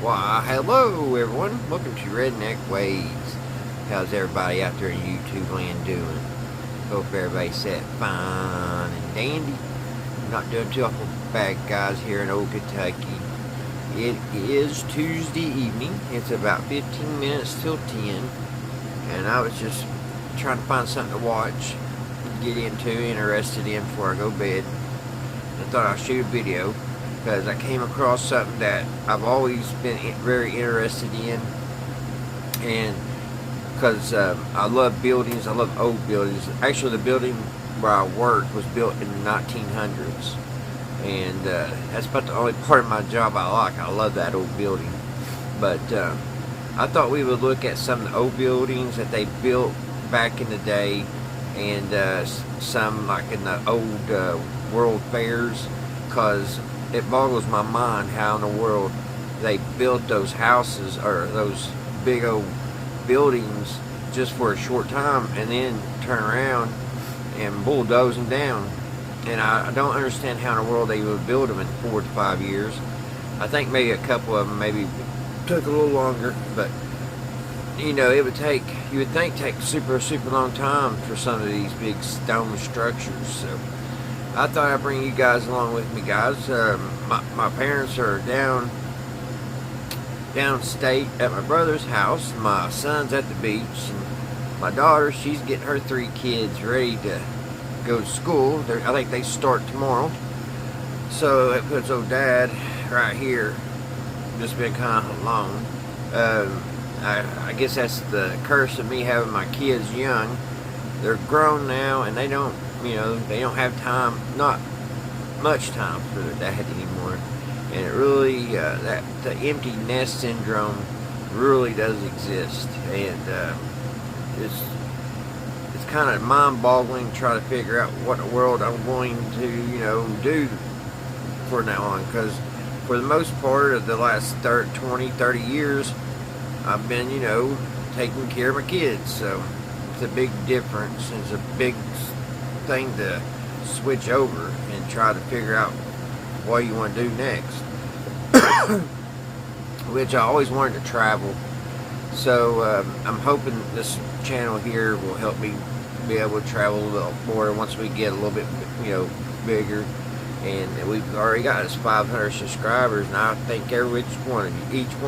Why, hello everyone. Welcome to Redneck Ways. How's everybody out there in YouTube land doing? Hope everybody's set fine and dandy. Not doing too awful bad, guys, here in old Kentucky. It is Tuesday evening. It's about 15 minutes till 10. And I was just trying to find something to watch, get interested in before I go to bed. I thought I'd shoot a video, because I came across something that I've always been very interested in, and because I love buildings, I love old buildings. Actually, the building where I worked was built in the 1900s, and that's about the only part of my job I like. I love that old building. But I thought we would look at some of the old buildings that they built back in the day, and some like in the old world fairs, because it boggles my mind how in the world they built those houses or those big old buildings just for a short time and then turn around and bulldoze them down. And I don't understand how in the world they would build them in 4 to 5 years. I think maybe a couple of them maybe took a little longer, but you know, it would take, you would think, take super long time for some of these big stone structures. So I thought I'd bring you guys along with me, guys. My parents are downstate at my brother's house. My son's at the beach, and my daughter, she's getting her 3 kids ready to go to school. I think they start tomorrow. So that puts old Dad right here, just been kind of alone. I guess that's the curse of me having my kids young. They're grown now, and they don't, you know, they don't have time, not much time for their dad anymore. And it really, the empty nest syndrome really does exist. And it's kind of mind-boggling to try to figure out what in the world I'm going to, you know, do from now on. Because for the most part of the last 20, 30 years, I've been, you know, taking care of my kids. So it's a big difference. It's a big thing to switch over and try to figure out what you want to do next. Which I always wanted to travel. So I'm hoping this channel here will help me be able to travel a little more once we get a little bit, you know, bigger. And we've already got us 500 subscribers, and I thank each one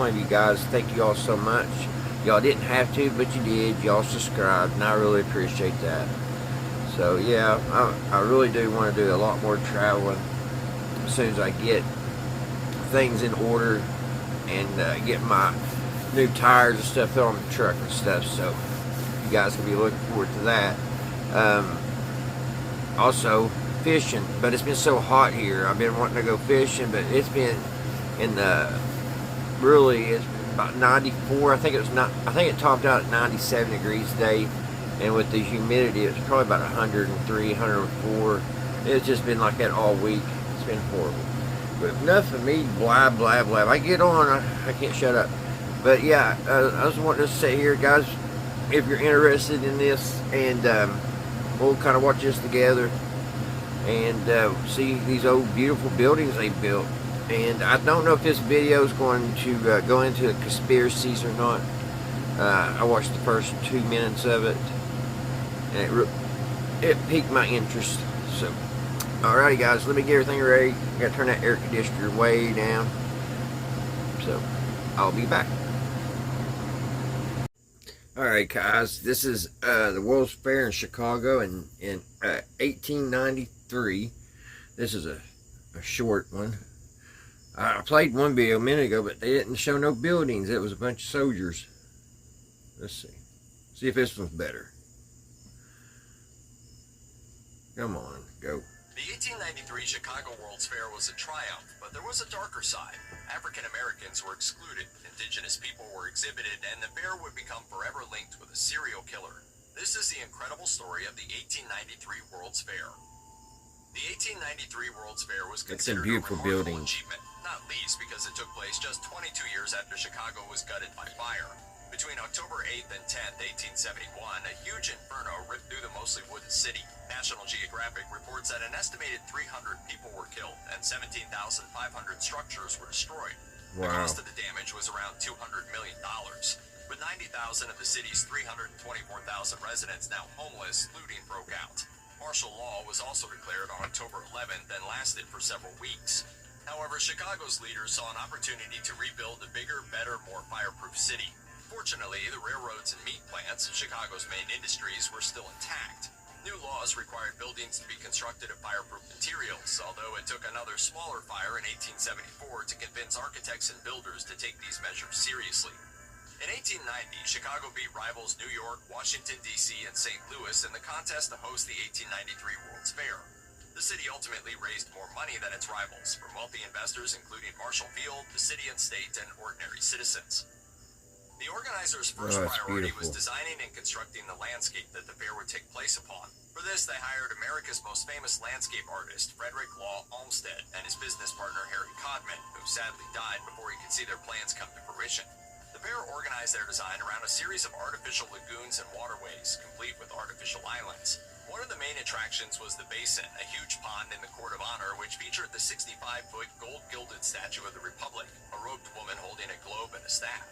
of you guys. Thank you all so much. Y'all didn't have to, but you did. Y'all subscribed, and I really appreciate that. So yeah, I really do want to do a lot more traveling as soon as I get things in order and get my new tires and stuff on the truck and stuff. So you guys can be looking forward to that. Also, fishing, but it's been so hot here. I've been wanting to go fishing, but it's been in the it's about 94. I think it topped out at 97 degrees today, and with the humidity it's probably about 103, 104. It's just been like that all week. It's been horrible. But enough of me blah blah blah. I get on, I can't shut up. But yeah, I just wanted to say here, guys, if you're interested in this, and we'll kind of watch this together and see these old beautiful buildings they built. And I don't know if this video is going to go into conspiracies or not. I watched the first 2 minutes of it, and it piqued my interest. So alrighty, guys, let me get everything ready. I gotta turn that air conditioner way down. So I'll be back. Alright, guys, this is the World's Fair in Chicago in 1893. This is a short one. I played one video a minute ago, but they didn't show no buildings. It was a bunch of soldiers. Let's see. See if this one's better. Come on, go. The 1893 Chicago World's Fair was a triumph, but there was a darker side. African Americans were excluded, indigenous people were exhibited, and the fair would become forever linked with a serial killer. This is the incredible story of the 1893 World's Fair. The 1893 World's Fair was considered a remarkable achievement, not least because it took place just 22 years after Chicago was gutted by fire. Between October 8th and 10th, 1871, a huge inferno ripped through the mostly wooden city. National Geographic reports that an estimated 300 people were killed and 17,500 structures were destroyed. The Wow. cost of the damage was around $200 million. With 90,000 of the city's 324,000 residents now homeless, looting broke out. Martial law was also declared on October 11th and lasted for several weeks. However, Chicago's leaders saw an opportunity to rebuild a bigger, better, more fireproof city. Fortunately, the railroads and meat plants, Chicago's main industries, were still intact. New laws required buildings to be constructed of fireproof materials, although it took another smaller fire in 1874 to convince architects and builders to take these measures seriously. In 1890, Chicago beat rivals New York, Washington, D.C., and St. Louis in the contest to host the 1893 World's Fair. The city ultimately raised more money than its rivals from wealthy investors including Marshall Field, the city and state, and ordinary citizens. The organizers' first priority was designing and constructing the landscape that the fair would take place upon. For this, they hired America's most famous landscape artist, Frederick Law Olmsted, and his business partner, Harry Codman, who sadly died before he could see their plans come to fruition. The fair organized their design around a series of artificial lagoons and waterways, complete with artificial islands. One of the main attractions was the Basin, a huge pond in the Court of Honor, which featured the 65-foot gold-gilded statue of the Republic, a robed woman holding a globe and a staff.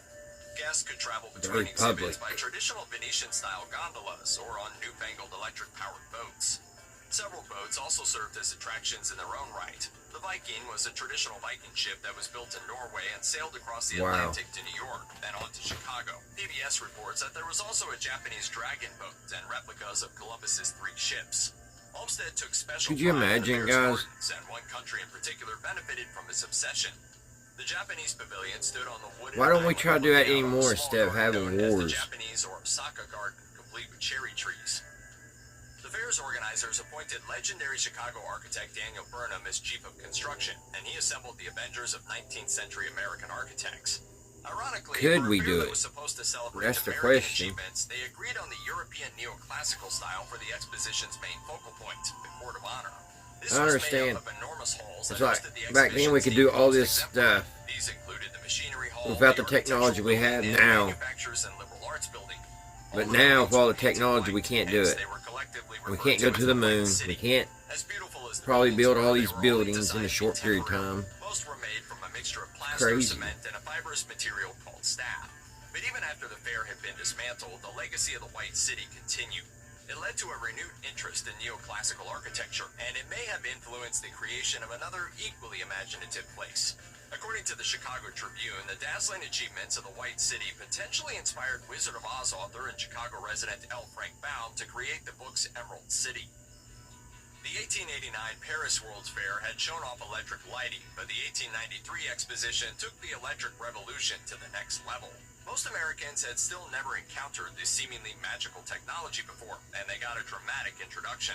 Guests could travel between exhibits by traditional Venetian-style gondolas or on newfangled electric-powered boats. Several boats also served as attractions in their own right. The Viking was a traditional Viking ship that was built in Norway and sailed across the Atlantic to New York, then on to Chicago. PBS reports that there was also a Japanese dragon boat and replicas of Columbus's 3 ships. Olmsted took special Could you pride in the imagine, fair's guys? gardens, and one country in particular benefited from his obsession. The Japanese pavilion stood on the wooden Why don't we island try to do that looking out on a anymore small instead of garden having known as wars? The Japanese or Osaka Garden, complete with cherry trees. The fair's organizers appointed legendary Chicago architect Daniel Burnham as chief of construction, and he assembled the Avengers of 19th century American architects. Ironically, Could we for a fair do that it? was supposed to celebrate That's the American question. achievements, they agreed on the European neoclassical style for the exposition's main focal point, the Court of Honor. This I was understand. made up of enormous halls It's that like, hosted the back then we could do all this exhibition's stuff These included the machinery hall, without the architectural technology we have building, and now. manufacturers and liberal arts building. But All the now, buildings with all the were painted technology, white, we can't do hence it. they were collectively We referred can't go as to the White moon. City. We can't As beautiful as the probably buildings build all were, these they were only buildings in designed a to be short period of temporary. time. Most were made from a mixture of plaster, Crazy. cement, and a fibrous material called staff. But even after the fair had been dismantled, the legacy of the White City continued. It led to a renewed interest in neoclassical architecture, and it may have influenced the creation of another equally imaginative place. According to the Chicago Tribune, the dazzling achievements of the White City potentially inspired Wizard of Oz author and Chicago resident L. Frank Baum to create the book's Emerald City. The 1889 Paris World's Fair had shown off electric lighting, but the 1893 exposition took the electric revolution to the next level. Most Americans had still never encountered this seemingly magical technology before, and they got a dramatic introduction.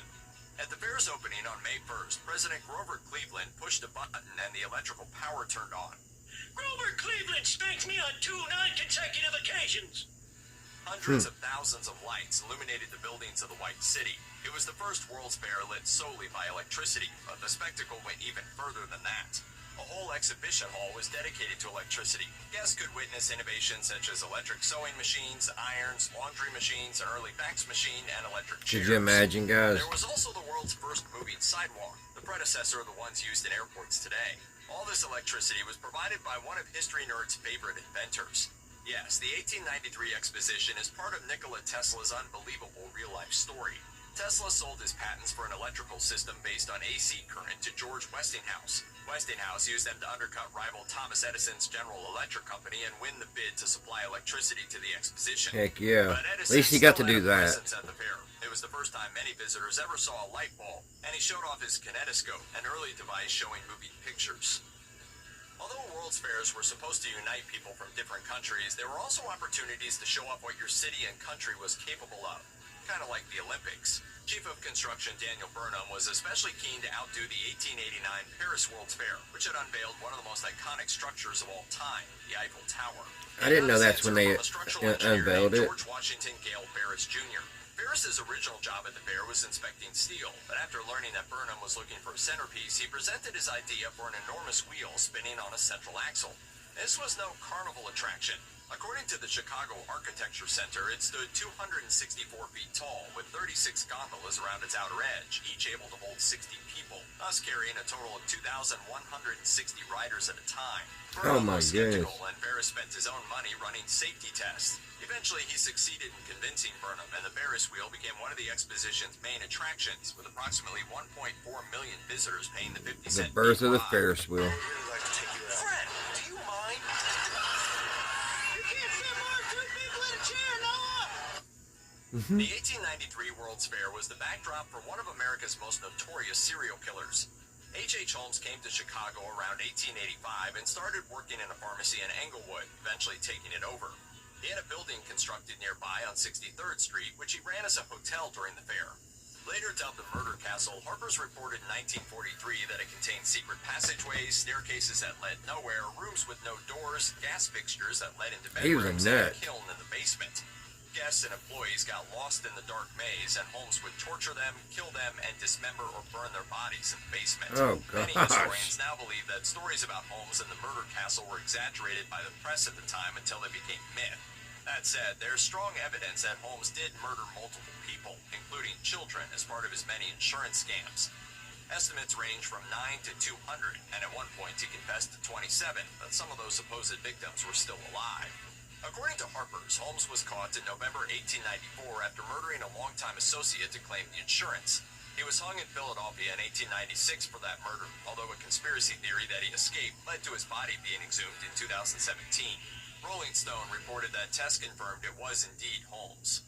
At the fair's opening on May 1st, President Grover Cleveland pushed a button and the electrical power turned on. Grover Cleveland spanked me on 2 non-consecutive occasions. Hundreds of thousands of lights illuminated the buildings of the White City. It was the first World's Fair lit solely by electricity, but the spectacle went even further than that. A whole exhibition hall was dedicated to electricity. Guests could witness innovations such as electric sewing machines, irons, laundry machines, an early fax machine, and electric chairs. Could you imagine, guys? There was also the world's first moving sidewalk, the predecessor of the ones used in airports today. All this electricity was provided by one of history nerds' favorite inventors. Yes, the 1893 exposition is part of Nikola Tesla's unbelievable real-life story. Tesla sold his patents for an electrical system based on AC current to George Westinghouse. Westinghouse used them to undercut rival Thomas Edison's General Electric Company and win the bid to supply electricity to the exposition. Heck yeah. But At Edison least he got to still do had a that. presence at the fair. It was the first time many visitors ever saw a light bulb, and he showed off his kinetoscope, an early device showing moving pictures. Although World's Fairs were supposed to unite people from different countries, there were also opportunities to show off what your city and country was capable of. Kind of like the Olympics. Chief of Construction Daniel Burnham was especially keen to outdo the 1889 Paris World's Fair, which had unveiled one of the most iconic structures of all time, the Eiffel Tower. I didn't know that's when they unveiled it. George Washington Gale Ferris Jr. Ferris's original job at the fair was inspecting steel, but after learning that Burnham was looking for a centerpiece, he presented his idea for an enormous wheel spinning on a central axle. This was no carnival attraction. According to the Chicago Architecture Center, it stood 264 feet tall, with 36 gondolas around its outer edge, each able to hold 60 people, thus carrying a total of 2,160 riders at a time. Oh my goodness. And Ferris spent his own money running safety tests. Eventually, he succeeded in convincing Burnham, and the Ferris Wheel became one of the exposition's main attractions, with approximately 1.4 million visitors paying the 50 cent The birth of the fee. Ferris Wheel. I'd really like to take you out. Friend, do you mind? You can't fit more than 2 people in a chair, Noah! The 1893 World's Fair was the backdrop for one of America's most notorious serial killers. H.H. Holmes came to Chicago around 1885 and started working in a pharmacy in Englewood, eventually taking it over. He had a building constructed nearby on 63rd Street, which he ran as a hotel during the fair. Later dubbed the Murder Castle, Harper's reported in 1943 that it contained secret passageways, staircases that led nowhere, rooms with no doors, gas fixtures that led into He was a bedrooms, and a nut. kiln in the basement. Guests and employees got lost in the dark maze, and Holmes would torture them, kill them, and dismember or burn their bodies in the basement. Oh, Many gosh. historians now believe that stories about Holmes and the Murder Castle were exaggerated by the press at the time until they became myth. That said, there's strong evidence that Holmes did murder multiple people, including children, as part of his many insurance scams. Estimates range from 9 to 200, and at one point he confessed to 27, but some of those supposed victims were still alive. According to Harper's, Holmes was caught in November 1894 after murdering a longtime associate to claim the insurance. He was hung in Philadelphia in 1896 for that murder, although a conspiracy theory that he escaped led to his body being exhumed in 2017. Rolling Stone reported that tests confirmed it was indeed Holmes.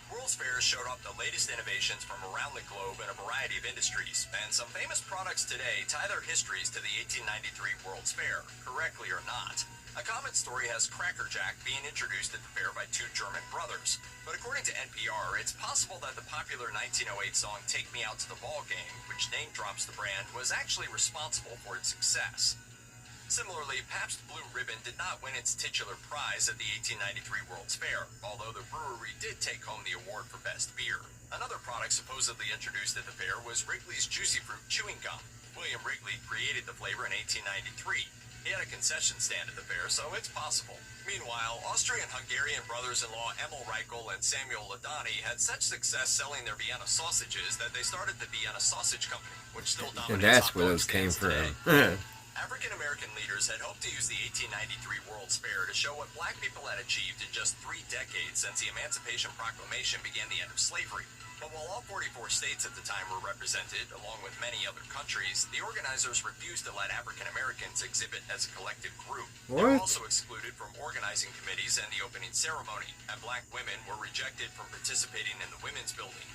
World's Fairs showed off the latest innovations from around the globe in a variety of industries, and some famous products today tie their histories to the 1893 World's Fair, correctly or not. A common story has Cracker Jack being introduced at the fair by two German brothers, but according to NPR, it's possible that the popular 1908 song Take Me Out to the Ball Game, which name drops the brand, was actually responsible for its success. Similarly, Pabst Blue Ribbon did not win its titular prize at the 1893 World's Fair, although the brewery did take home the award for best beer. Another product supposedly introduced at the fair was Wrigley's Juicy Fruit Chewing Gum. William Wrigley created the flavor in 1893. He had a concession stand at the fair, so it's possible. Meanwhile, Austrian-Hungarian brothers-in-law Emil Reichel and Samuel Ladani had such success selling their Vienna sausages that they started the Vienna Sausage Company, which still dominates And that's hot where dog those came stands today. from. African-American leaders had hoped to use the 1893 World's Fair to show what black people had achieved in just 3 decades since the Emancipation Proclamation began the end of slavery. But while all 44 states at the time were represented, along with many other countries, the organizers refused to let African-Americans exhibit as a collective group. They were What? also excluded from organizing committees and the opening ceremony, and black women were rejected from participating in the women's building.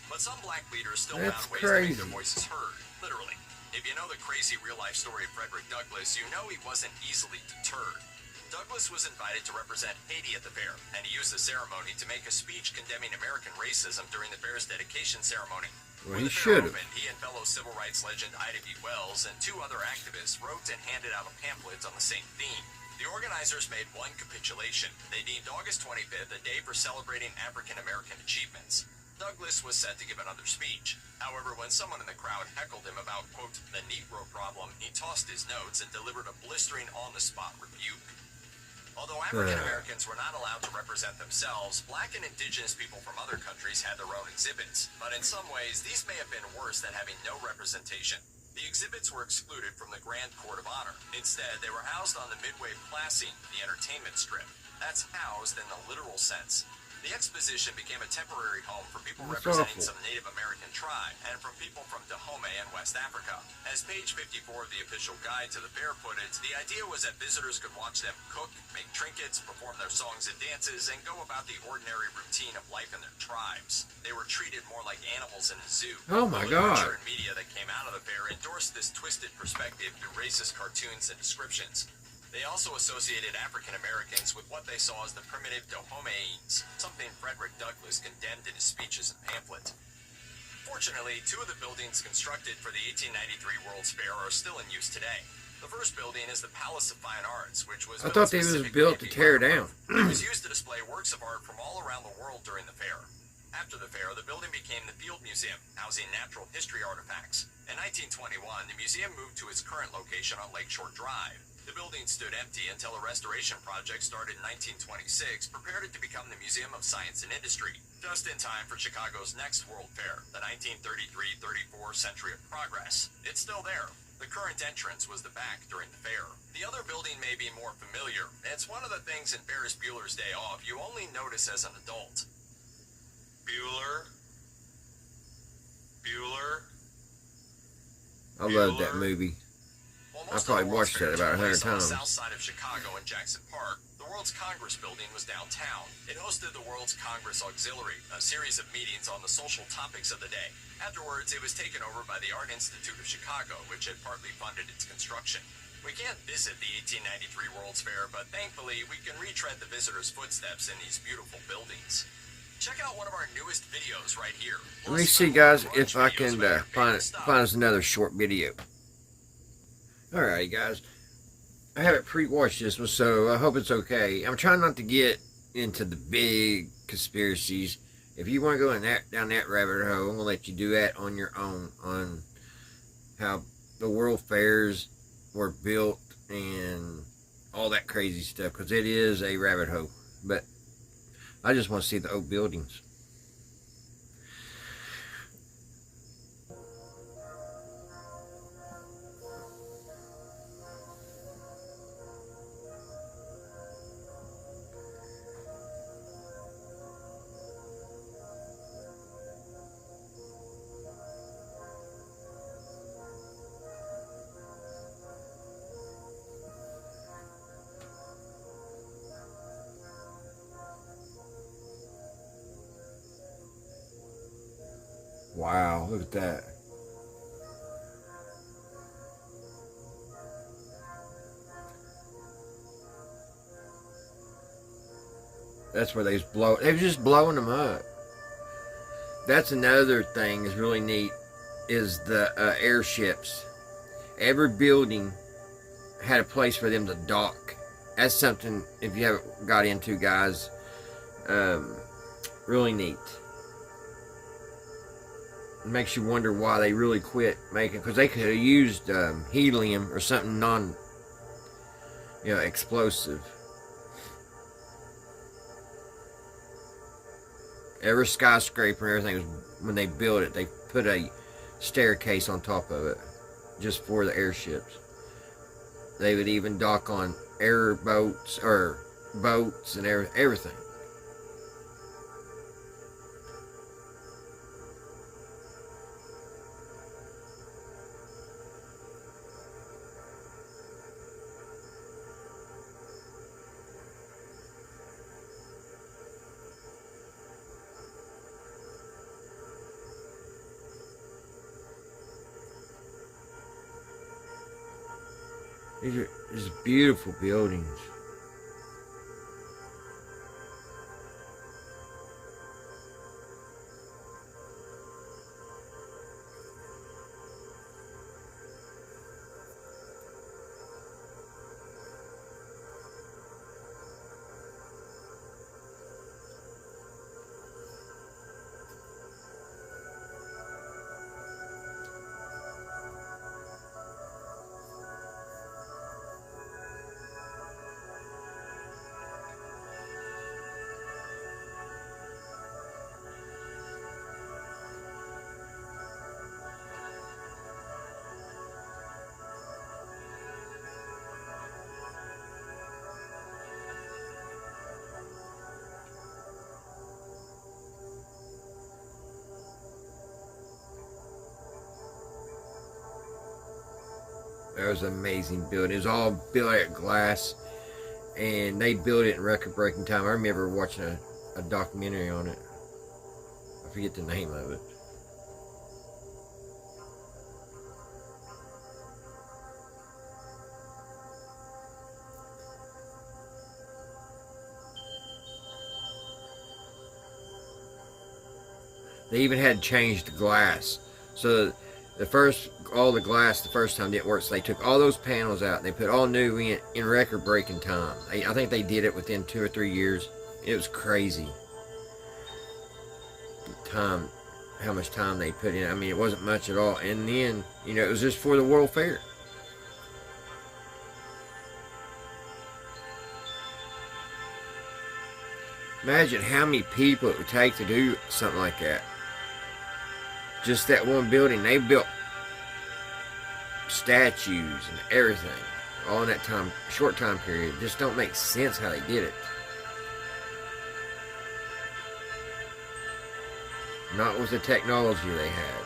But some black leaders still That's found ways to make crazy. their voices heard, literally. If you know the crazy real-life story of Frederick Douglass, you know he wasn't easily deterred. Douglass was invited to represent Haiti at the fair, and he used the ceremony to make a speech condemning American racism during the fair's dedication ceremony. Well, When he the fair should have. opened, he and fellow civil rights legend Ida B. Wells and 2 other activists wrote and handed out a pamphlet on the same theme. The organizers made one capitulation. They deemed August 25th a day for celebrating African-American achievements. Douglass was set to give another speech. However, when someone in the crowd heckled him about, quote, the Negro problem, he tossed his notes and delivered a blistering on-the-spot rebuke. Although African Americans were not allowed to represent themselves, black and indigenous people from other countries had their own exhibits. But in some ways, these may have been worse than having no representation. The exhibits were excluded from the Grand Court of Honor. Instead, they were housed on the Midway Plassing, the entertainment strip. That's housed in the literal sense. The exposition became a temporary home for people That's representing awful. some Native American tribe and from people from Dahomey and West Africa. As page 54 of the official guide to the fair put it, the idea was that visitors could watch them cook, make trinkets, perform their songs and dances, and go about the ordinary routine of life in their tribes. They were treated more like animals in a zoo. Oh my The God. literature and media that came out of the fair endorsed this twisted perspective through racist cartoons and descriptions. They also associated African Americans with what they saw as the primitive Dahomeans, something Frederick Douglass condemned in his speeches and pamphlet. Fortunately, 2 of the buildings constructed for the 1893 World's Fair are still in use today. The first building is the Palace of Fine Arts, which was I thought they was specifically built to for tear the down. It was used to display works of art from all around the world during the fair. After the fair, the building became the Field Museum, housing natural history artifacts. In 1921, the museum moved to its current location on Lakeshore Drive. The building stood empty until a restoration project started in 1926 prepared it to become the Museum of Science and Industry, just in time for Chicago's next World Fair, the 1933-34 Century of Progress. It's still there. The current entrance was the back during the fair. The other building may be more familiar. It's one of the things in Ferris Bueller's Day Off you only notice as an adult. Bueller. I love that movie. I probably watched that about 100 times. On the south side of Chicago in Jackson Park, the World's Congress building was downtown. It hosted the World's Congress Auxiliary, a series of meetings on the social topics of the day. Afterwards, it was taken over by the Art Institute of Chicago, which had partly funded its construction. We can't visit the 1893 World's Fair, but thankfully, we can retread the visitors' footsteps in these beautiful buildings. Check out one of our newest videos right here. Let me see, guys, if I can find us another short video. Alright, guys. I haven't pre-watched this one, so I hope it's okay. I'm trying not to get into the big conspiracies. If you want to go down that rabbit hole, I'm going to let you do that on your own, on how the World Fairs were built and all that crazy stuff, because it is a rabbit hole. But I just want to see the old buildings. Wow, look at that. That's where they were just blowing them up. That's another thing is really neat, is the airships. Every building had a place for them to dock. That's something, if you haven't got into, guys, really neat. It makes you wonder why they really quit making, because they could have used helium or something explosive. Every skyscraper and everything, when they built it, they put a staircase on top of it just for the airships. They would even dock on airboats or boats and everything. These are just beautiful buildings. That was an amazing building. It was all built out of glass, and they built it in record-breaking time. I remember watching a documentary on it. I forget the name of it. They even had changed the glass. So all the glass the first time didn't work. So they took all those panels out. And they put all new in record-breaking time. I think they did it within 2 or 3 years. It was crazy. time, how much time they put in. I mean, it wasn't much at all. And then, you know, it was just for the World Fair. Imagine how many people it would take to do something like that. Just that one building, they built statues and everything all in that time, short time period. It just don't make sense how they did it. Not with the technology they had.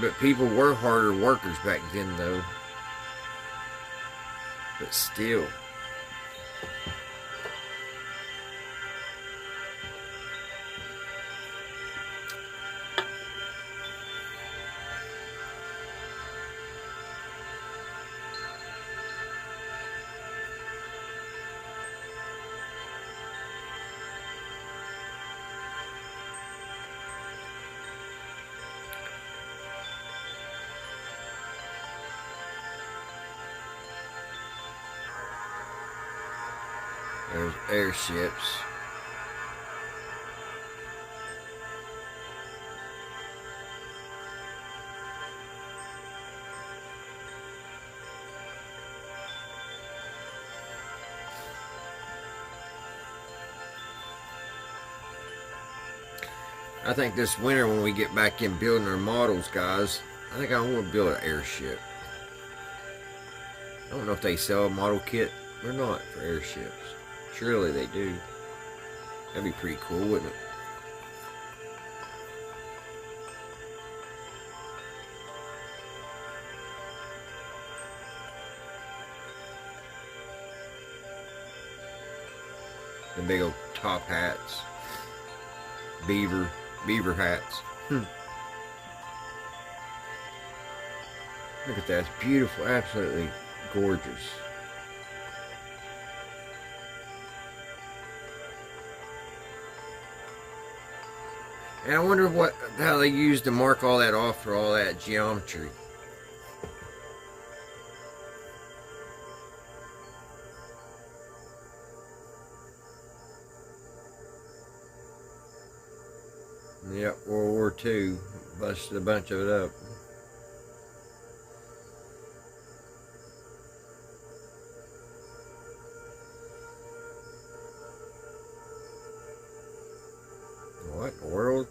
But people were harder workers back then, though. But still. There's airships. I think this winter when we get back in building our models, guys, I think I want to build an airship. I don't know if they sell a model kit or not for airships. Surely they do. That'd be pretty cool, wouldn't it? The big old top hats. Beaver hats. Look at that. It's beautiful. Absolutely gorgeous. And I wonder how they used to mark all that off for all that geometry. Yep, World War II busted a bunch of it up. What in the world?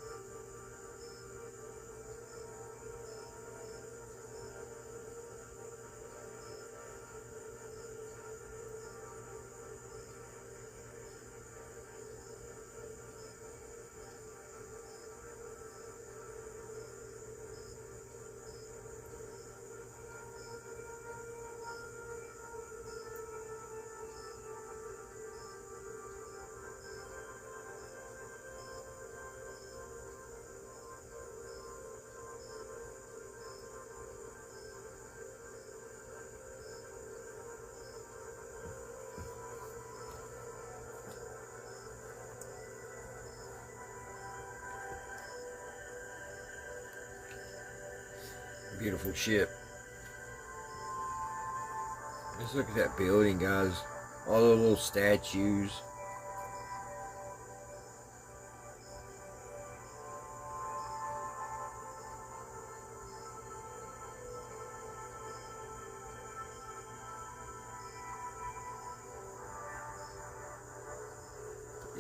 Beautiful ship. Just look at that building, guys. All the little statues.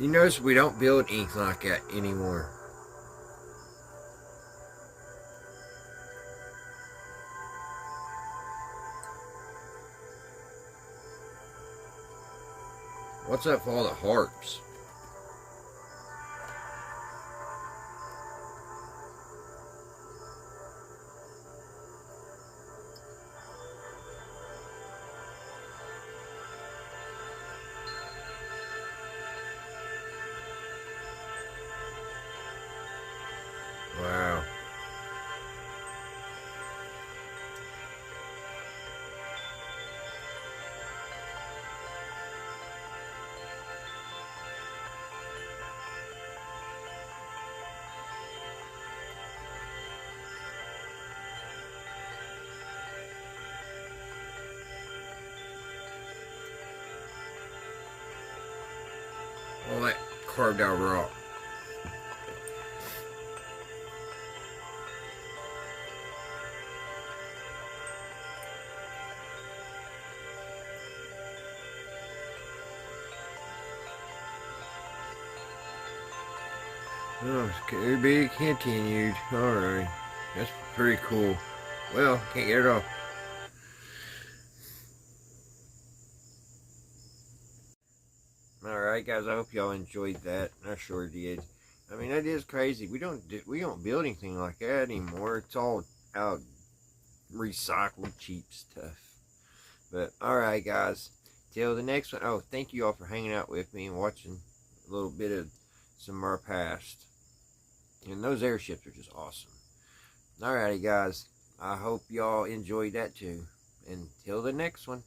You notice we don't build anything like that anymore. What's up for all the harps? Wow. carved out rock. Oh, to be continued. Alright. That's pretty cool. Well, can't get it off. Alright guys, I hope y'all enjoyed that. I sure did. I mean, that is crazy. We don't build anything like that anymore. It's all out recycled cheap stuff. But alright guys, till the next one. Oh, thank you all for hanging out with me and watching a little bit of some of our past. And those airships are just awesome. Alrighty guys, I hope y'all enjoyed that too. Until the next one,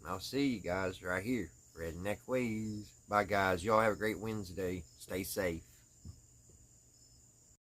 I'll see you guys right here. Redneck Ways. Bye guys, y'all have a great Wednesday. Stay safe.